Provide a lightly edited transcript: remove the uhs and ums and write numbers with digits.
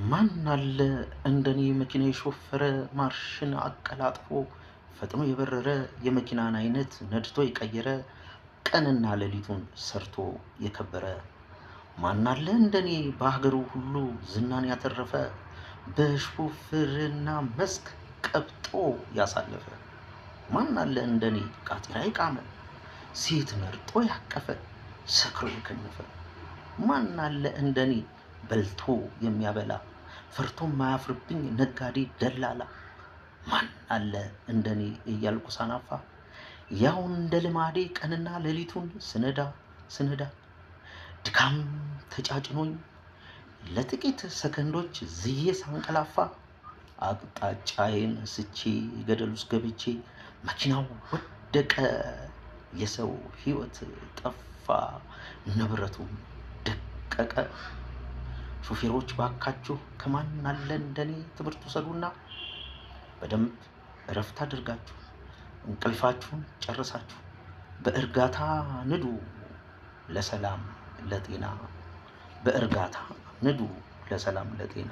ማን አለ እንደኔ መኪና የሾፈረ ማርሽን አቀላጥፎ ፈጥኖ የበረረ የመኪናን አይነት ነድቶ የቀየረ ቀንና ሌሊቱን ሰርቶ የከበረ ማን አለ እንደኔ በሀገሩ ሁሉ ዝናን ያተረፈ በሹፍርና መስክ ቀብጦ ያሳለፈ ማን አለ እንደኔ ቃጢራ የቃመ ሴት መርጦ ያቀፈ ሰክሮ የከነፈ ማን አለ እንደኔ በልቶ የሚያበላ ፈርቶ ማያፍርብኝ ነጋዴ ደላላ ማን አለ እንደኔ እያልኩ ሳናፋ ያው እንደ ልማዴ ቀንና ሌሊቱን ስነዳ ድካም ተጫጭኖኝ ለጥቂት ሰከንዶች ዝዬ ሳንቀላፋ አቅጣጫዬን ስቼ ገደል ውስጥ ገብቼ መኪናው ወደቀ፣ የሰው ሕይወት ጠፋ፣ ንብረቱም ደቀቀ። ሹፌሮች ባካችሁ ከማን አለ እንደኔ ትምህርት ውሰዱና በደንብ እረፍት አድርጋችሁ እንቅልፋችሁን ጨርሳችሁ በእርጋታ ንዱ ለሰላም ለጤና። በእርጋታ ንዱ ለሰላም ለጤና።